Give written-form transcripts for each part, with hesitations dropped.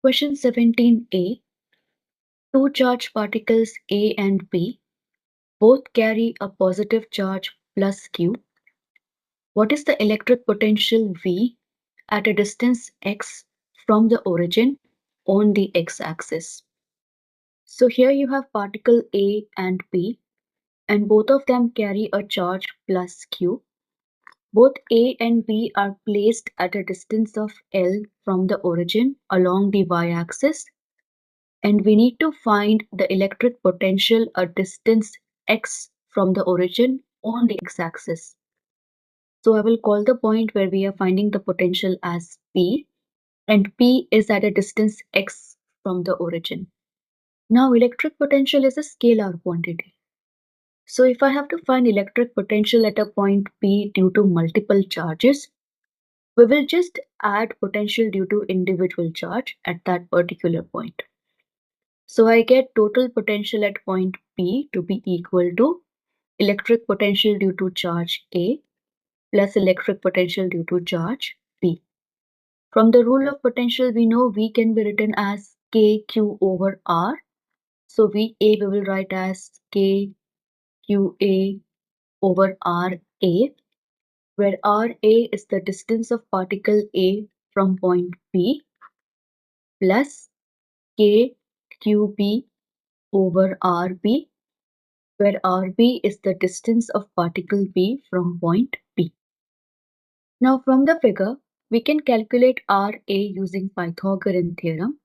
Question 17a. Two charged particles A and B both carry a positive charge plus Q. What is the electric potential V at a distance x from the origin on the x-axis? So here you have particle A and B, and both of them carry a charge plus Q. Both A and B are placed at a distance of L from the origin along the y-axis, and we need to find the electric potential at distance x from the origin on the x-axis. So I will call the point where we are finding the potential as P, and P is at a distance x from the origin. Now electric potential is a scalar quantity. So if I have to find electric potential at a point P due to multiple charges, we will just add potential due to individual charge at that particular point. So I get total potential at point P to be equal to electric potential due to charge A plus electric potential due to charge B. From the rule of potential, we know V can be written as KQ over R. So VA we will write as KQA over RA, where RA is the distance of particle A from point P plus KQB over RB, where RB is the distance of particle B from point P. Now from the figure, we can calculate RA using Pythagorean theorem.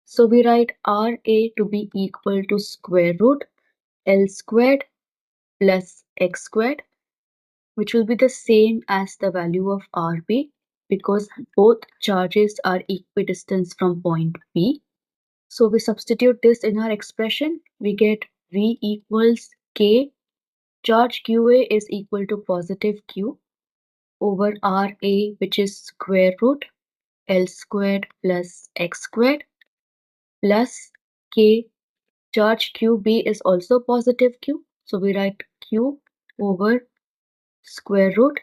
So we write RA to be equal to square root L squared plus X squared, which will be the same as the value of RB because both charges are equidistant from point P. So we substitute this in our expression. We get V equals K. Charge QA is equal to positive Q over RA, which is square root L squared plus X squared, plus K. Charge QB is also positive Q. So we write Q over square root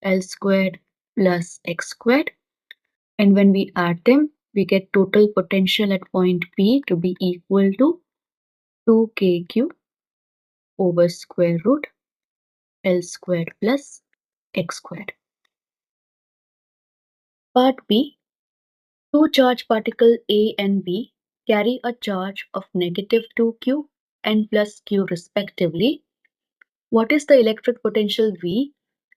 L squared plus X squared. And when we add them, we get total potential at point P to be equal to 2KQ over square root L squared plus X squared. Part B. Two charged particles A and B carry a charge of negative 2Q and plus Q respectively. What is the electric potential V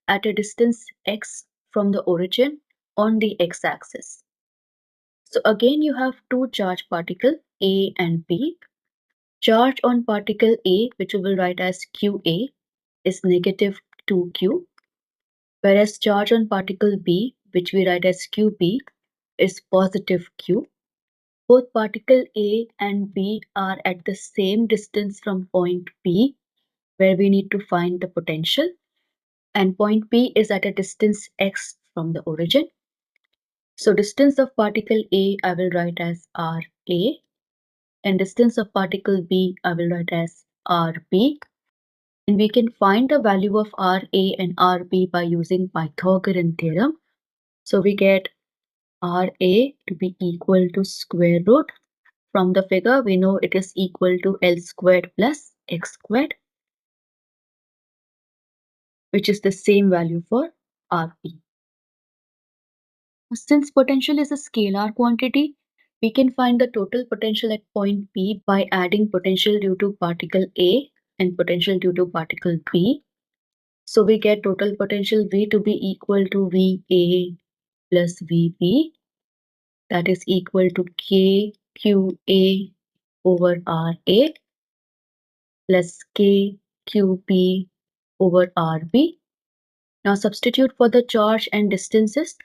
at a distance x from the origin on the x-axis? So again you have two charged particles A and B. Charge on particle A, which we will write as QA, is negative 2Q, whereas charge on particle B, which we write as QB, is positive Q. Both particle A and B are at the same distance from point P, where we need to find the potential, and point P is at a distance x from the origin. So distance of particle A I will write as RA, and distance of particle B I will write as RB. And we can find the value of RA and RB by using Pythagorean theorem. So we get RA to be equal to square root. From the figure, we know it is equal to L squared plus X squared, which is the same value for RB. Since potential is a scalar quantity, we can find the total potential at point P by adding potential due to particle A and potential due to particle B. So we get total potential V to be equal to VA plus VB, that is equal to KQA over RA plus KQB over RB. Now substitute for the charge and distances.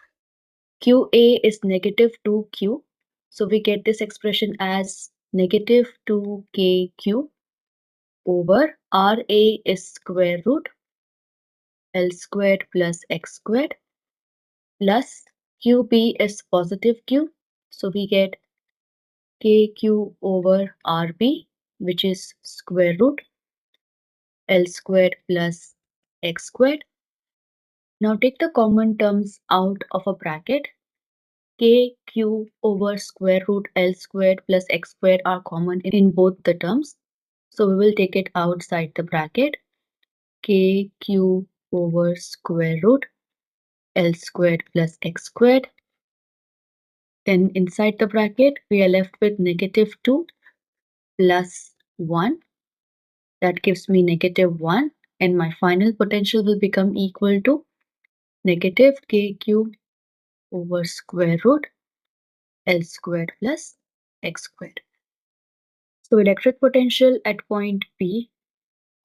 QA is negative 2Q. So we get this expression as negative 2KQ over RA is square root L squared plus X squared plus QB is positive Q. So we get KQ over RB, which is square root L squared plus X squared. Now take the common terms out of a bracket. kq over square root L squared plus x squared are common in both the terms. So we will take it outside the bracket. Kq over square root L squared plus x squared. Then inside the bracket, we are left with -2 plus 1. That gives me -1. And my final potential will become equal to negative kq over square root L squared plus x squared. So electric potential at point P,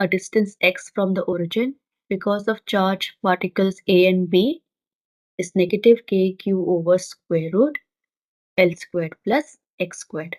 a distance x from the origin, because of charged particles A and B, is negative kq over square root L squared plus x squared.